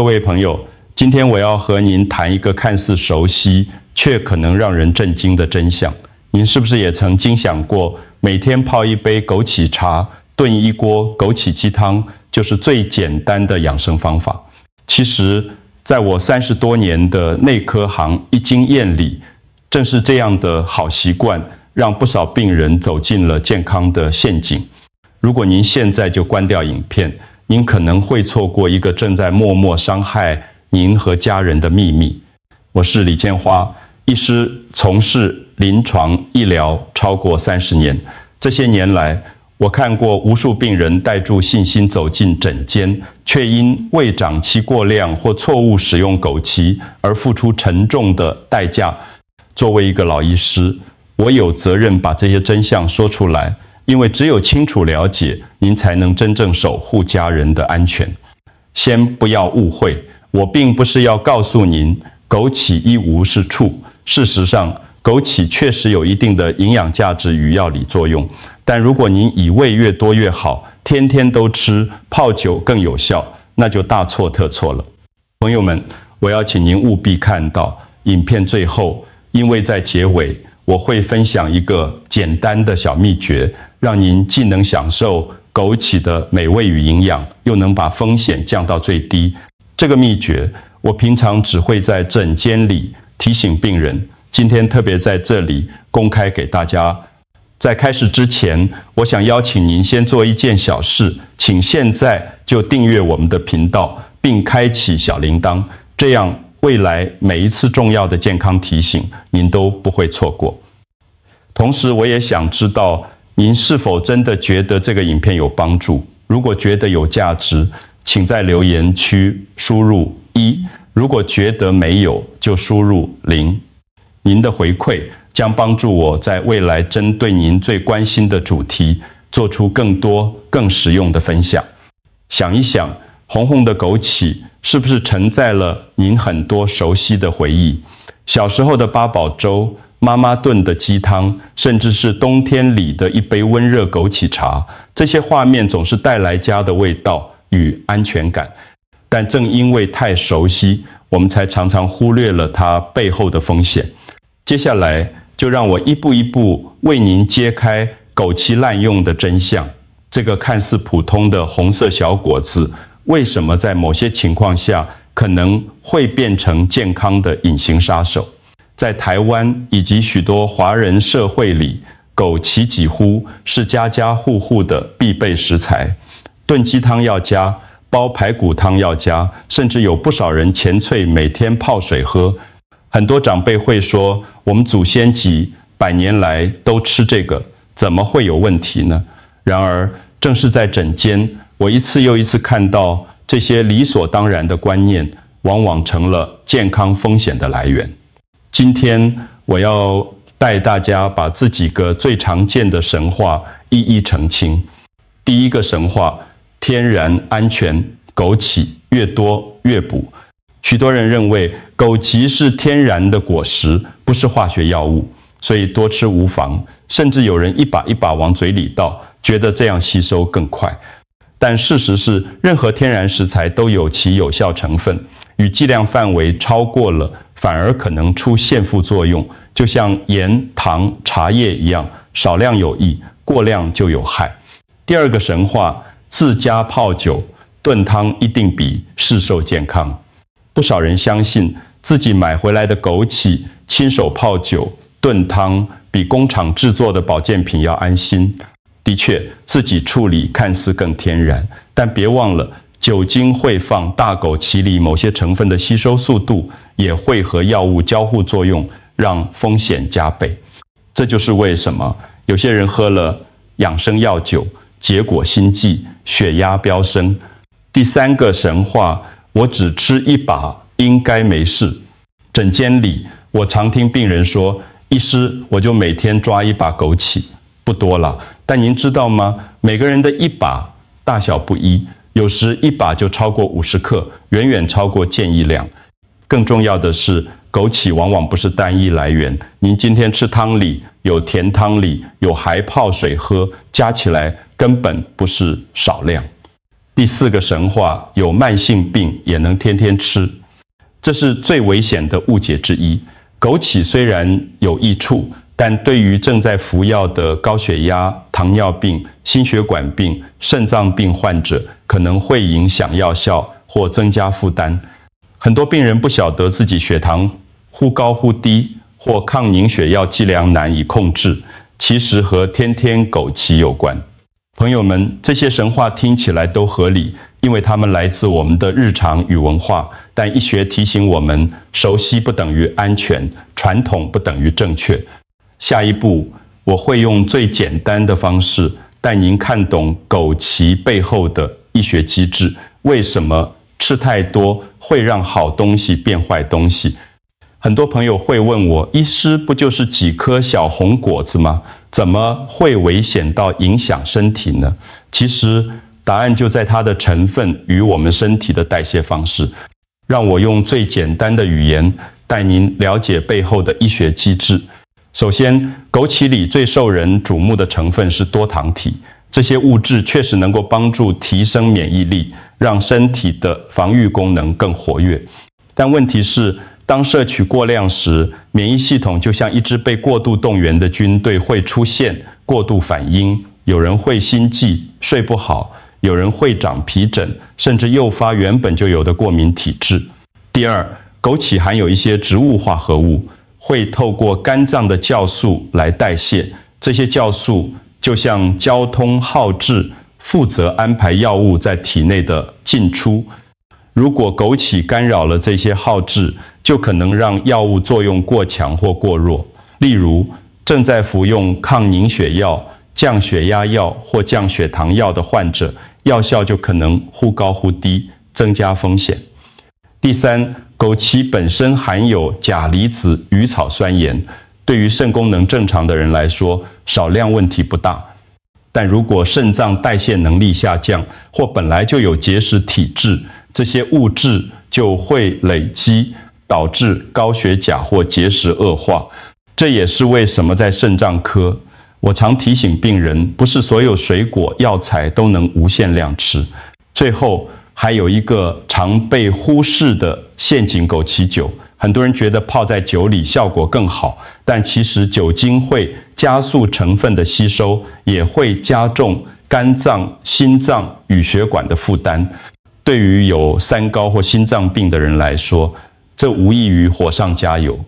各位朋友，今天我要和您谈一个看似熟悉，却可能让人震惊的真相。您是不是也曾经想过，每天泡一杯枸杞茶，炖一锅枸杞鸡汤，就是最简单的养生方法？其实，在我30多年的内科行经验里，正是这样的好习惯，让不少病人走进了健康的陷阱。如果您现在就关掉影片，您可能会错过一个正在默默伤害您和家人的秘密。我是李建华，医师，从事临床医疗超过30年。这些年来，我看过无数病人带住信心走进诊间，却因胃长期过量或错误使用枸杞而付出沉重的代价。作为一个老医师，我有责任把这些真相说出来。因为只有清楚了解，您才能真正守护家人的安全。先不要误会，我并不是要告诉您枸杞一无是处。事实上，枸杞确实有一定的营养价值与药理作用，但如果您以为越多越好，天天都吃，泡酒更有效，那就大错特错了。朋友们，我要请您务必看到影片最后，因为在结尾我会分享一个简单的小秘诀，让您既能享受枸杞的美味与营养，又能把风险降到最低。这个秘诀，我平常只会在诊间里提醒病人，今天特别在这里公开给大家。在开始之前，我想邀请您先做一件小事，请现在就订阅我们的频道，并开启小铃铛，这样未来每一次重要的健康提醒，您都不会错过。同时，我也想知道您是否真的觉得这个影片有帮助。如果觉得有价值，请在留言区输入1；如果觉得没有，就输入0。您的回馈将帮助我在未来针对您最关心的主题，做出更多更实用的分享。想一想，红红的枸杞是不是承载了您很多熟悉的回忆？小时候的八宝粥，妈妈炖的鸡汤，甚至是冬天里的一杯温热枸杞茶，这些画面总是带来家的味道与安全感。但正因为太熟悉，我们才常常忽略了它背后的风险。接下来就让我一步一步为您揭开枸杞滥用的真相。这个看似普通的红色小果子，为什么在某些情况下可能会变成健康的隐形杀手？在台湾以及许多华人社会里，枸杞几乎是家家户户的必备食材。炖鸡汤要加，煲排骨汤要加，甚至有不少人前脆每天泡水喝。很多长辈会说，我们祖先几百年来都吃这个，怎么会有问题呢？然而，正是在诊间，我一次又一次看到这些理所当然的观念，往往成了健康风险的来源。今天我要带大家把这几个最常见的神话一一澄清。第一个神话，天然安全，枸杞越多越补。许多人认为枸杞是天然的果实，不是化学药物，所以多吃无妨。甚至有人一把一把往嘴里倒，觉得这样吸收更快。但事实是，任何天然食材都有其有效成分，与剂量范围超过了，反而可能出现副作用。就像盐、糖、茶叶一样，少量有益，过量就有害。第二个神话，自家泡酒、炖汤一定比市售健康。不少人相信自己买回来的枸杞，亲手泡酒、炖汤，比工厂制作的保健品要安心。的确，自己处理看似更天然，但别忘了，酒精会放大枸杞里某些成分的吸收速度，也会和药物交互作用，让风险加倍。这就是为什么有些人喝了养生药酒，结果心悸、血压飙升。第三个神话，我只吃一把应该没事。诊间里，我常听病人说，医师，我就每天抓一把枸杞，不多了。但您知道吗？每个人的一把大小不一，有时一把就超过50克，远远超过建议量。更重要的是，枸杞往往不是单一来源。您今天吃汤里有甜汤里有还泡水喝，加起来根本不是少量。第4个神话，有慢性病也能天天吃，这是最危险的误解之一。枸杞虽然有益处，但对于正在服药的高血压、糖尿病、心血管病、肾脏病患者，可能会影响药效或增加负担。很多病人不晓得自己血糖忽高忽低，或抗凝血药剂量难以控制，其实和天天枸杞有关。朋友们，这些神话听起来都合理，因为它们来自我们的日常与文化。但医学提醒我们，熟悉不等于安全，传统不等于正确。下一步，我会用最简单的方式带您看懂枸杞背后的医学机制，为什么吃太多会让好东西变坏东西。很多朋友会问我，医师不就是几颗小红果子吗？怎么会危险到影响身体呢？其实答案就在它的成分与我们身体的代谢方式。让我用最简单的语言带您了解背后的医学机制。首先，枸杞里最受人瞩目的成分是多糖体，这些物质确实能够帮助提升免疫力，让身体的防御功能更活跃。但问题是，当摄取过量时，免疫系统就像一支被过度动员的军队，会出现过度反应，有人会心悸、睡不好，有人会长皮疹，甚至诱发原本就有的过敏体质。第二，枸杞含有一些植物化合物，会透过肝脏的酵素来代谢，这些酵素就像交通号志，负责安排药物在体内的进出。如果枸杞干扰了这些号志，就可能让药物作用过强或过弱。例如，正在服用抗凝血药、降血压药或降血糖药的患者，药效就可能忽高忽低，增加风险。第三，枸杞本身含有钾离子鱼草酸盐，对于肾功能正常的人来说，少量问题不大。但如果肾脏代谢能力下降，或本来就有结石体质，这些物质就会累积，导致高血钾或结石恶化。这也是为什么在肾脏科，我常提醒病人，不是所有水果、药材都能无限量吃。最后，还有一个常被忽视的陷阱——枸杞酒。很多人觉得泡在酒里效果更好，但其实酒精会加速成分的吸收，也会加重肝脏、心脏与血管的负担。对于有三高或心脏病的人来说，这无异于火上加油。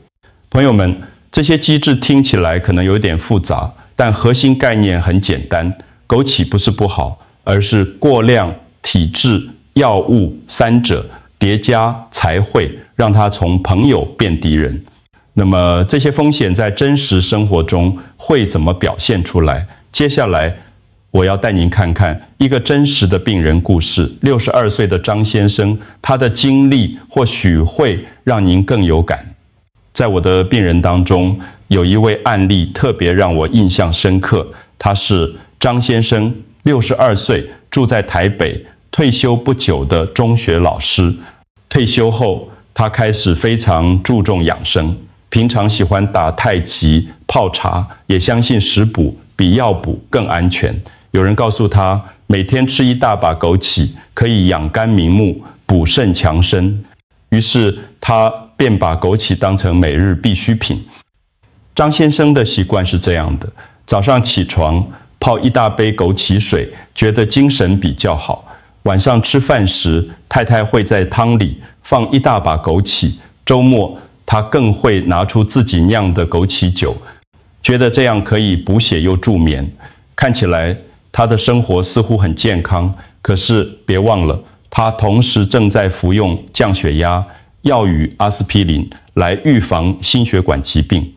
朋友们，这些机制听起来可能有点复杂，但核心概念很简单：枸杞不是不好，而是过量、体质、药物三者叠加才会让它从朋友变敌人。那么这些风险在真实生活中会怎么表现出来？接下来我要带您看看一个真实的病人故事。62岁的张先生，他的经历或许会让您更有感。在我的病人当中，有一位案例特别让我印象深刻。他是张先生，62岁，住在台北，退休不久的中学老师。退休后，他开始非常注重养生，平常喜欢打太极、泡茶，也相信食补比药补更安全。有人告诉他，每天吃一大把枸杞可以养肝明目、补肾强身，于是他便把枸杞当成每日必需品。张先生的习惯是这样的：早上起床泡一大杯枸杞水，觉得精神比较好。晚上吃饭时，太太会在汤里放一大把枸杞，周末他更会拿出自己酿的枸杞酒，觉得这样可以补血又助眠。看起来他的生活似乎很健康，可是别忘了，他同时正在服用降血压药与阿司匹林来预防心血管疾病。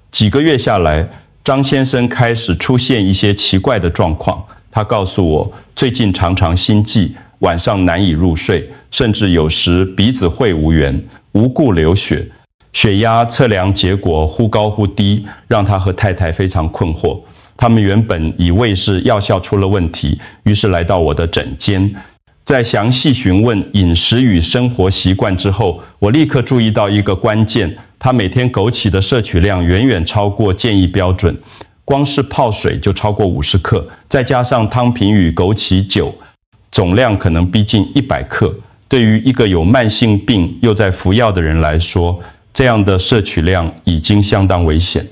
几个月下来，张先生开始出现一些奇怪的状况。他告诉我，最近常常心悸，晚上难以入睡，甚至有时鼻子会无缘，无故流血。血压测量结果忽高忽低，让他和太太非常困惑。他们原本以为是药效出了问题，于是来到我的诊间。在详细询问饮食与生活习惯之后，我立刻注意到一个关键：他每天枸杞的摄取量远远超过建议标准。光是泡水就超过50克，再加上汤品与枸杞酒，总量可能逼近100克。对于一个有慢性病又在服药的人来说，这样的摄取量已经相当危险。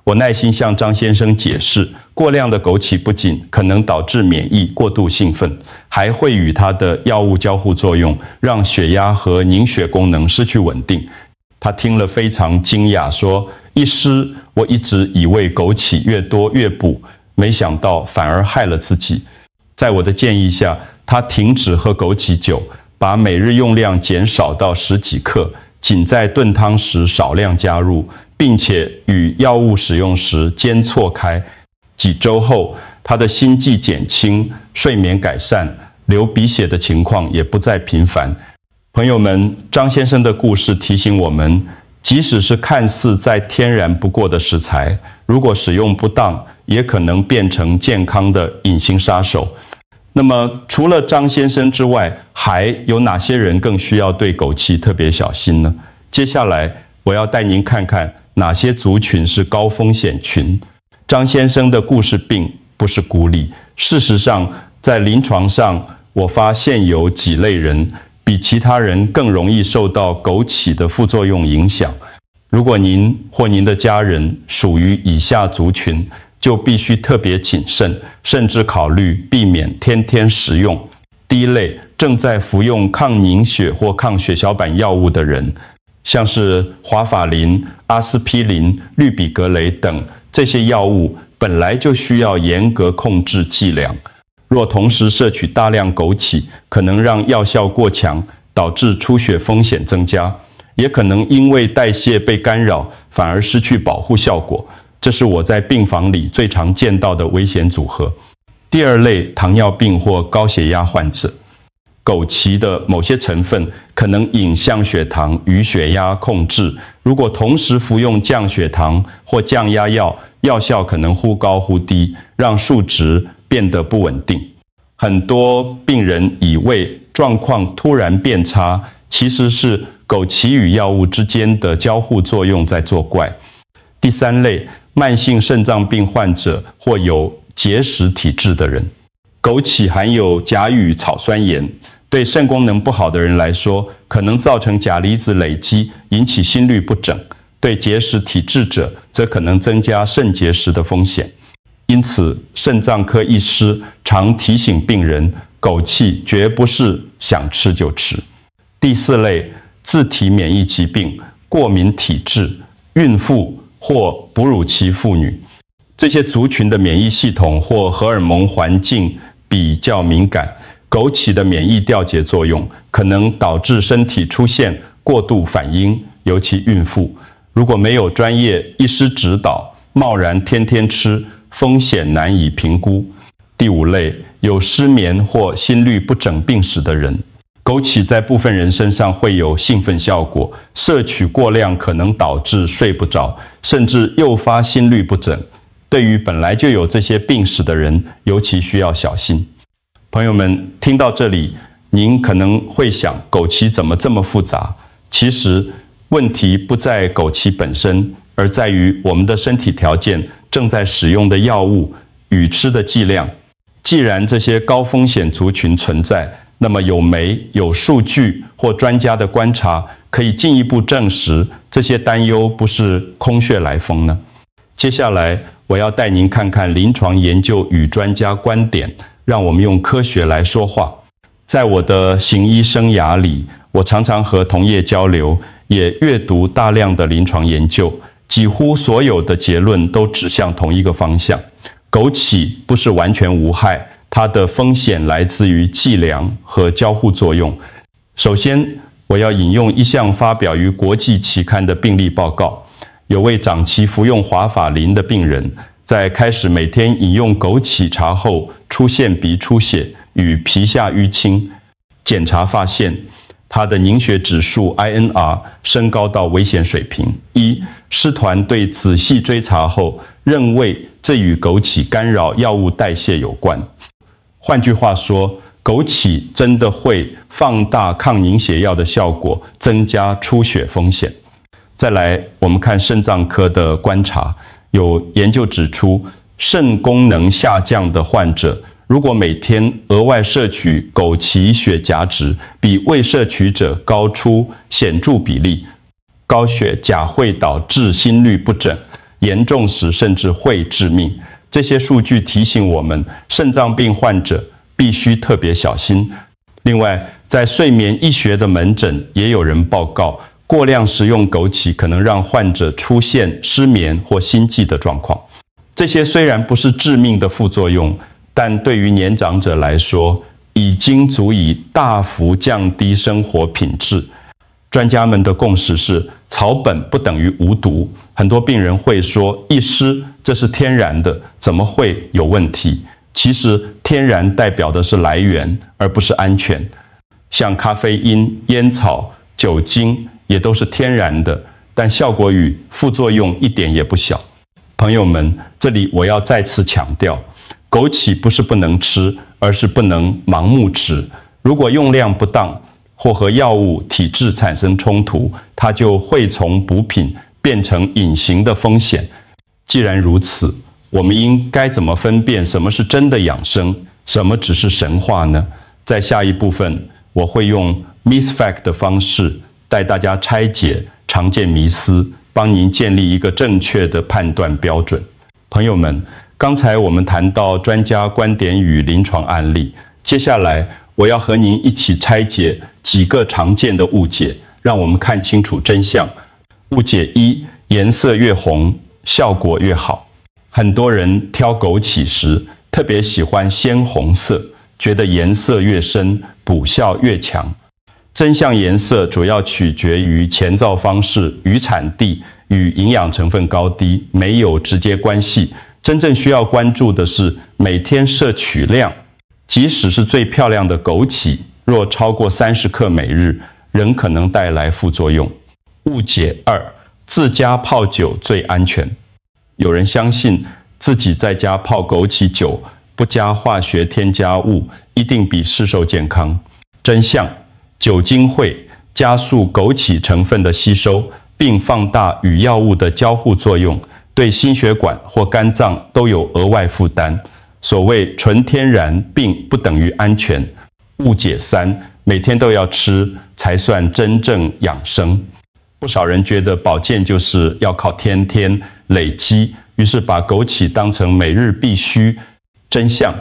我耐心向张先生解释，过量的枸杞不仅可能导致免疫过度兴奋，还会与它的药物交互作用，让血压和凝血功能失去稳定。他听了非常惊讶，说：“医师，我一直以为枸杞越多越补，没想到反而害了自己。”在我的建议下，他停止喝枸杞酒，把每日用量减少到10几克，仅在炖汤时少量加入，并且与药物使用时间错开。几周后，他的心悸减轻，睡眠改善，流鼻血的情况也不再频繁。朋友们，张先生的故事提醒我们，即使是看似再天然不过的食材，如果使用不当，也可能变成健康的隐形杀手。那么，除了张先生之外，还有哪些人更需要对枸杞特别小心呢？接下来，我要带您看看哪些族群是高风险群。张先生的故事并不是孤立，事实上，在临床上，我发现有几类人比其他人更容易受到枸杞的副作用影响。如果您或您的家人属于以下族群，就必须特别谨慎，甚至考虑避免天天食用。第一类，正在服用抗凝血或抗血小板药物的人，像是华法林、阿司匹林、氯吡格雷等这些药物本来就需要严格控制剂量。若同时摄取大量枸杞，可能让药效过强，导致出血风险增加，也可能因为代谢被干扰，反而失去保护效果。这是我在病房里最常见到的危险组合。第二类，糖尿病或高血压患者，枸杞的某些成分可能引降血糖与血压控制，如果同时服用降血糖或降压药，药效可能忽高忽低，让数值变得不稳定。很多病人以为状况突然变差，其实是枸杞与药物之间的交互作用在作怪。第三类，慢性肾脏病患者或有结石体质的人。枸杞含有甲苯草酸盐，对肾功能不好的人来说，可能造成钾离子累积，引起心律不整；对结石体质者，则可能增加肾结石的风险。因此，肾脏科医师常提醒病人，枸杞绝不是想吃就吃。第四类，自体免疫疾病、过敏体质、孕妇或哺乳期妇女，这些族群的免疫系统或荷尔蒙环境比较敏感，枸杞的免疫调节作用可能导致身体出现过度反应，尤其孕妇。如果没有专业医师指导，贸然天天吃，风险难以评估。第五类，有失眠或心律不整病史的人。枸杞在部分人身上会有兴奋效果，摄取过量可能导致睡不着，甚至诱发心律不整。对于本来就有这些病史的人，尤其需要小心。朋友们，听到这里，您可能会想，枸杞怎么这么复杂？其实，问题不在枸杞本身，而在于我们的身体条件、正在使用的药物与吃的剂量。既然这些高风险族群存在，那么有数据或专家的观察，可以进一步证实这些担忧不是空穴来风呢？接下来，我要带您看看临床研究与专家观点，让我们用科学来说话。在我的行医生涯里，我常常和同业交流，也阅读大量的临床研究，几乎所有的结论都指向同一个方向：枸杞不是完全无害，它的风险来自于剂量和交互作用。首先，我要引用一项发表于国际期刊的病例报告。有位长期服用华法林的病人，在开始每天饮用枸杞茶后，出现鼻出血与皮下淤青。检查发现，他的凝血指数 INR 升高到危险水平。师团队仔细追查后，认为这与枸杞干扰药物代谢有关。换句话说，枸杞真的会放大抗凝血药的效果，增加出血风险。再来，我们看肾脏科的观察，有研究指出，肾功能下降的患者，如果每天额外摄取枸杞血钾值比未摄取者高出显著比例，高血钾会导致心律不整，严重时甚至会致命。这些数据提醒我们，肾脏病患者必须特别小心。另外，在睡眠医学的门诊也有人报告，过量食用枸杞可能让患者出现失眠或心悸的状况。这些虽然不是致命的副作用，但对于年长者来说，已经足以大幅降低生活品质。专家们的共识是，草本不等于无毒。很多病人会说，医师，这是天然的，怎么会有问题？其实，天然代表的是来源，而不是安全。像咖啡因、烟草、酒精也都是天然的，但效果与副作用一点也不小。朋友们，这里我要再次强调，枸杞不是不能吃，而是不能盲目吃。如果用量不当，或和药物体质产生冲突，它就会从补品变成隐形的风险。既然如此，我们应该怎么分辨什么是真的养生，什么只是神话呢？在下一部分，我会用 Myth Fact 的方式带大家拆解常见迷思，帮您建立一个正确的判断标准。朋友们，刚才我们谈到专家观点与临床案例，接下来我要和您一起拆解几个常见的误解，让我们看清楚真相。误解一：颜色越红，效果越好。很多人挑枸杞时，特别喜欢鲜红色，觉得颜色越深，补效越强。真相颜色主要取决于前造方式与产地与营养成分高低，没有直接关系。真正需要关注的是每天摄取量。即使是最漂亮的枸杞，若超过30克每日，仍可能带来副作用。误解二：自家泡酒最安全。有人相信自己在家泡枸杞酒，不加化学添加物，一定比市售健康。真相：酒精会加速枸杞成分的吸收，并放大与药物的交互作用，对心血管或肝脏都有额外负担。所谓纯天然并不等于安全。误解三：每天都要吃才算真正养生。不少人觉得保健就是要靠天天累积，于是把枸杞当成每日必须。真相：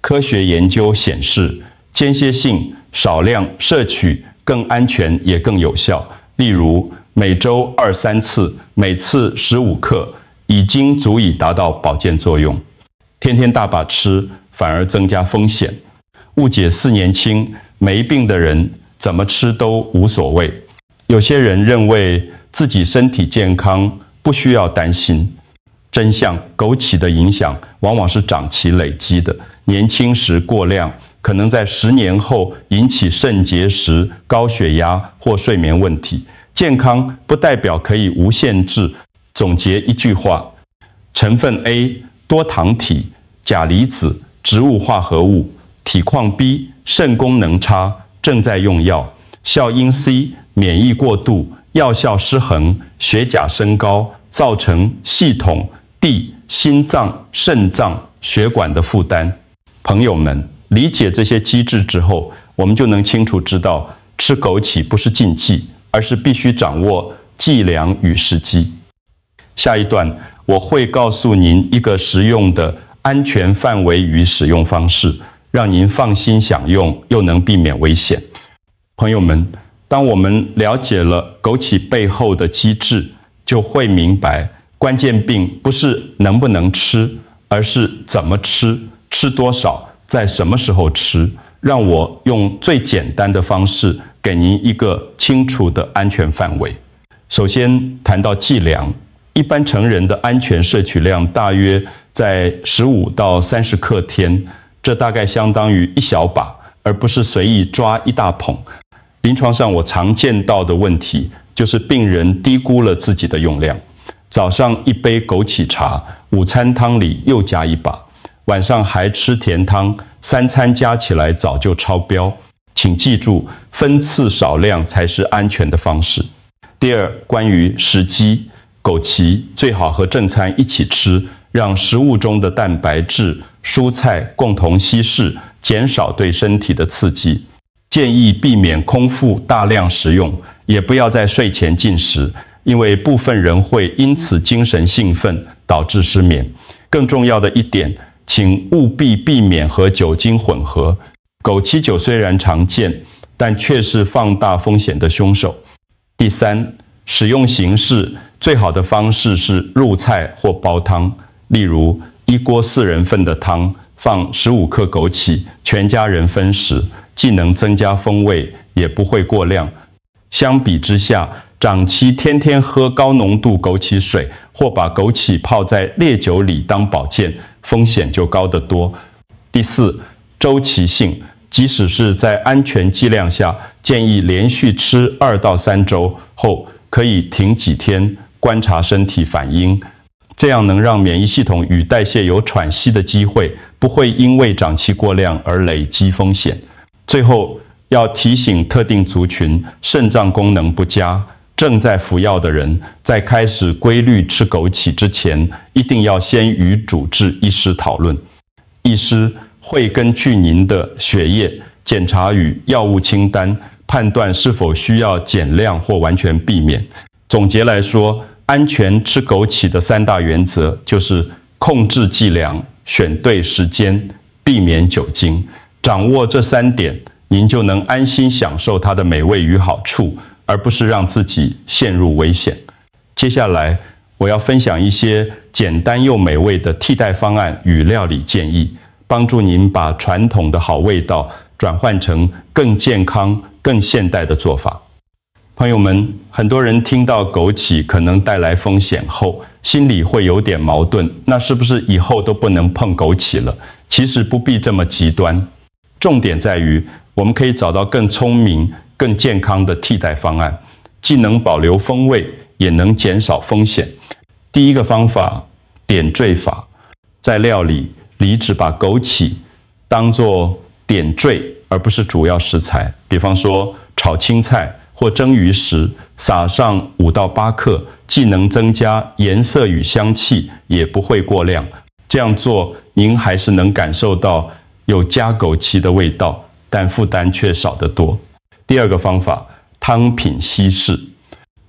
科学研究显示，间歇性少量摄取更安全也更有效。例如，每周2-3次，每次15克，已经足以达到保健作用。天天大把吃，反而增加风险。误解四：年轻没病的人怎么吃都无所谓。有些人认为自己身体健康，不需要担心。真相：枸杞的影响往往是长期累积的，年轻时过量，可能在10年后引起肾结石、高血压或睡眠问题。健康不代表可以无限制。总结一句话：成分 A 多糖体、钾离子、植物化合物；体况 B 肾功能差，正在用药；效因 C 免疫过度、药效失衡、血钾升高，造成系统 D 心脏、肾脏、血管的负担。朋友们，理解这些机制之后，我们就能清楚知道，吃枸杞不是禁忌，而是必须掌握剂量与时机。下一段我会告诉您一个实用的安全范围与使用方式，让您放心享用，又能避免危险。朋友们，当我们了解了枸杞背后的机制，就会明白，关键并不是能不能吃，而是怎么吃，吃多少，在什么时候吃。让我用最简单的方式，给您一个清楚的安全范围。首先谈到剂量，一般成人的安全摄取量大约在15到30克天，这大概相当于1小把，而不是随意抓一大捧。临床上我常见到的问题就是病人低估了自己的用量，早上一杯枸杞茶，午餐汤里又加1把，晚上还吃甜汤，3餐加起来早就超标。请记住，分次少量才是安全的方式。第二，关于时机，枸杞最好和正餐一起吃，让食物中的蛋白质蔬菜共同稀释，减少对身体的刺激。建议避免空腹大量食用，也不要在睡前进食，因为部分人会因此精神兴奋，导致失眠。更重要的一点，请务必避免和酒精混合。枸杞酒虽然常见，但却是放大风险的凶手。第三，使用形式最好的方式是入菜或煲汤，例如1锅4人份的汤，放15克枸杞，全家人分食，既能增加风味，也不会过量。相比之下，长期天天喝高浓度枸杞水，或把枸杞泡在烈酒里当保健，风险就高得多。第四，周期性，即使是在安全剂量下，建议连续吃2到3周后，可以停几天，观察身体反应。这样能让免疫系统与代谢有喘息的机会，不会因为长期过量而累积风险。最后，要提醒特定族群，肾脏功能不佳、正在服药的人，在开始规律吃枸杞之前，一定要先与主治医师讨论。医师会根据您的血液检查与药物清单，判断是否需要减量或完全避免。总结来说，安全吃枸杞的3大原则就是控制剂量、选对时间、避免酒精。掌握这3点，您就能安心享受它的美味与好处，而不是让自己陷入危险。接下来，我要分享一些简单又美味的替代方案与料理建议，帮助您把传统的好味道转换成更健康、更现代的做法。朋友们，很多人听到枸杞可能带来风险后，心里会有点矛盾，那是不是以后都不能碰枸杞了？其实不必这么极端，重点在于我们可以找到更聪明、更健康的替代方案，既能保留风味，也能减少风险。第一个方法，点缀法，在料理里只把枸杞当作点缀，而不是主要食材。比方说炒青菜或蒸鱼时，撒上5到8克，既能增加颜色与香气，也不会过量。这样做，您还是能感受到有加枸杞的味道，但负担却少得多。第二个方法，汤品稀释。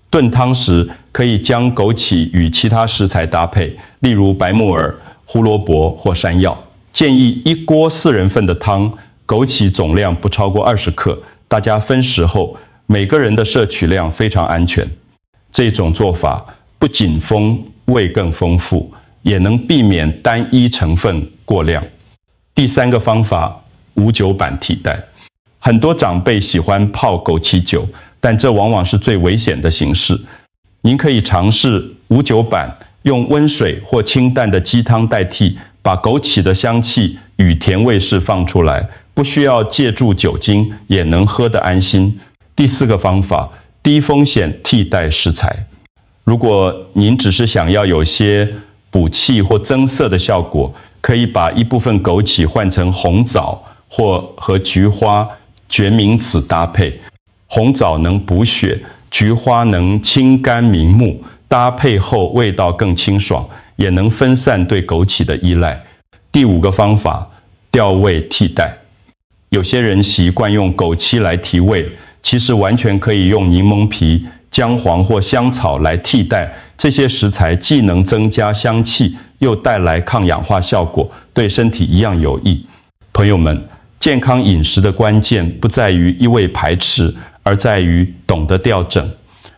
炖汤时，可以将枸杞与其他食材搭配，例如白木耳、胡萝卜或山药。建议1锅4人份的汤，枸杞总量不超过20克，大家分食后，每个人的摄取量非常安全。这种做法不仅风味更丰富，也能避免单一成分过量。第三个方法，无酒版替代。很多长辈喜欢泡枸杞酒，但这往往是最危险的形式。您可以尝试无酒版，用温水或清淡的鸡汤代替，把枸杞的香气与甜味释放出来，不需要借助酒精，也能喝得安心。第四个方法，低风险替代食材。如果您只是想要有些补气或增色的效果，可以把一部分枸杞换成红枣或和菊花、决明子搭配。红枣能补血，菊花能清肝明目，搭配后味道更清爽，也能分散对枸杞的依赖。第五个方法，调味替代。有些人习惯用枸杞来提味，其实完全可以用柠檬皮、姜黄或香草来替代。这些食材既能增加香气，又带来抗氧化效果，对身体一样有益。朋友们，健康饮食的关键不在于一味排斥，而在于懂得调整。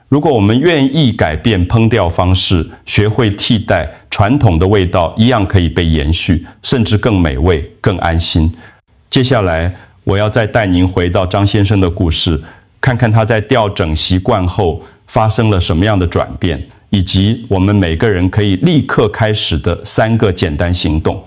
如果我们愿意改变烹调方式，学会替代，传统的味道一样可以被延续，甚至更美味、更安心。接下来，我要再带您回到张先生的故事，看看他在调整习惯后发生了什么样的转变，以及我们每个人可以立刻开始的3个简单行动。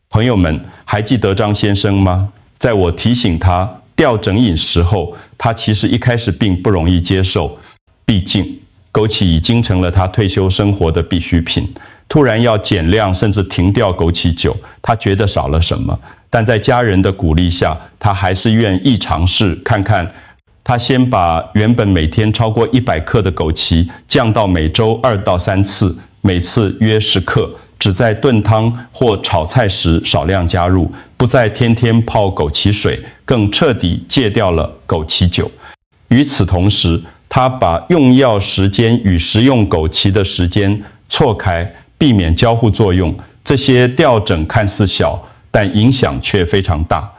朋友们，还记得张先生吗？在我提醒他调整饮食后，他其实一开始并不容易接受，毕竟枸杞已经成了他退休生活的必需品。突然要减量甚至停掉枸杞酒，他觉得少了什么，但在家人的鼓励下，他还是愿意尝试看看。他先把原本每天超过100克的枸杞降到每周2到3次，每次约10克，只在炖汤或炒菜时少量加入，不再天天泡枸杞水，更彻底戒掉了枸杞酒。与此同时，他把用药时间与食用枸杞的时间错开，避免交互作用。这些调整看似小，但影响却非常大。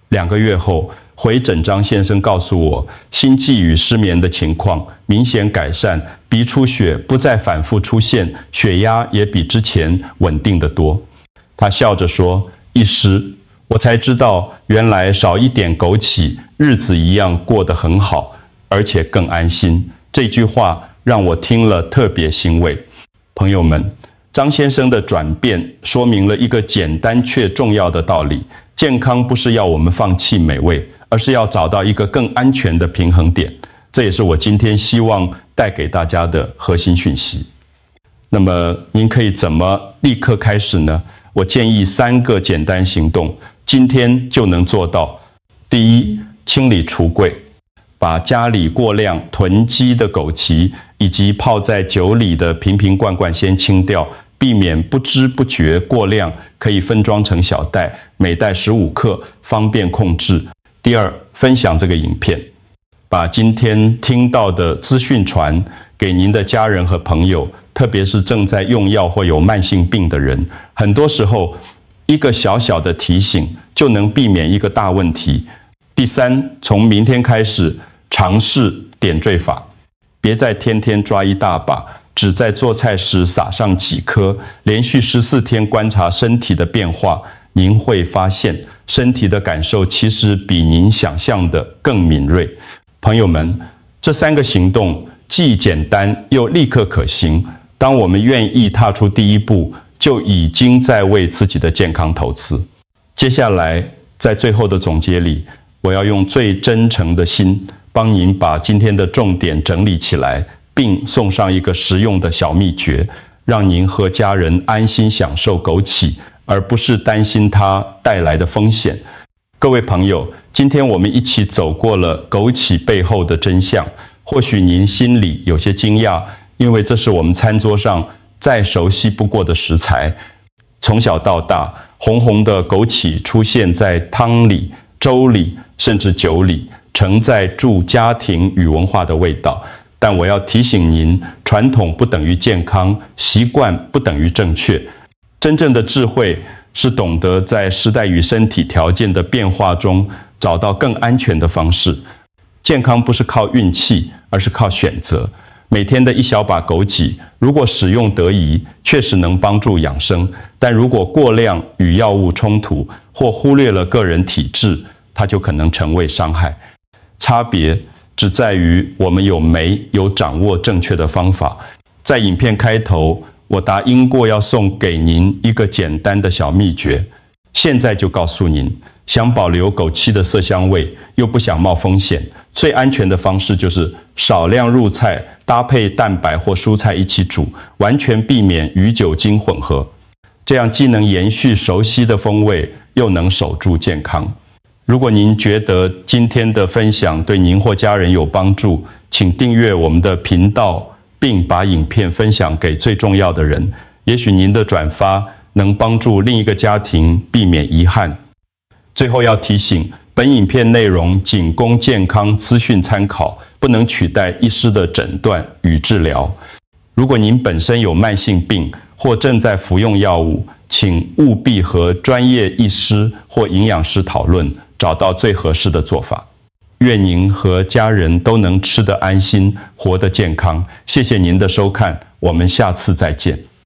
2个月后，回诊张先生告诉我，心悸与失眠的情况明显改善，鼻出血不再反复出现，血压也比之前稳定得多。他笑着说：“医师，我才知道原来少一点枸杞，日子一样过得很好，而且更安心。”这句话让我听了特别欣慰。朋友们，张先生的转变说明了一个简单却重要的道理：健康不是要我们放弃美味，而是要找到一个更安全的平衡点。这也是我今天希望带给大家的核心讯息。那么您可以怎么立刻开始呢？我建议3个简单行动，今天就能做到。第一，清理橱柜，把家里过量囤积的枸杞以及泡在酒里的瓶瓶罐罐先清掉，避免不知不觉过量，可以分装成小袋，每袋15克，方便控制。第二，分享这个影片，把今天听到的资讯传给您的家人和朋友，特别是正在用药或有慢性病的人。很多时候，一个小小的提醒就能避免一个大问题。第三，从明天开始尝试点缀法，别再天天抓一大把，只在做菜时撒上几颗，连续14天观察身体的变化，您会发现身体的感受其实比您想象的更敏锐。朋友们，这3个行动既简单又立刻可行，当我们愿意踏出第一步，就已经在为自己的健康投资。接下来，在最后的总结里，我要用最真诚的心，帮您把今天的重点整理起来，并送上一个实用的小秘诀，让您和家人安心享受枸杞，而不是担心它带来的风险。各位朋友，今天我们一起走过了枸杞背后的真相，或许您心里有些惊讶，因为这是我们餐桌上再熟悉不过的食材。从小到大，红红的枸杞出现在汤里、粥里，甚至酒里，承载住家庭与文化的味道。但我要提醒您，传统不等于健康，习惯不等于正确。真正的智慧是懂得在时代与身体条件的变化中，找到更安全的方式。健康不是靠运气，而是靠选择。每天的一小把枸杞，如果使用得宜，确实能帮助养生；但如果过量与药物冲突，或忽略了个人体质，它就可能成为伤害。差别只在于我们有没有掌握正确的方法。在影片开头，我答应过要送给您一个简单的小秘诀，现在就告诉您，想保留枸杞的色香味，又不想冒风险，最安全的方式就是少量入菜，搭配蛋白或蔬菜一起煮，完全避免与酒精混合。这样既能延续熟悉的风味，又能守住健康。如果您觉得今天的分享对您或家人有帮助，请订阅我们的频道，并把影片分享给最重要的人。也许您的转发能帮助另一个家庭避免遗憾。最后要提醒，本影片内容仅供健康资讯参考，不能取代医师的诊断与治疗。如果您本身有慢性病或正在服用药物，请务必和专业医师或营养师讨论，找到最合适的做法。愿您和家人都能吃得安心，活得健康。谢谢您的收看，我们下次再见。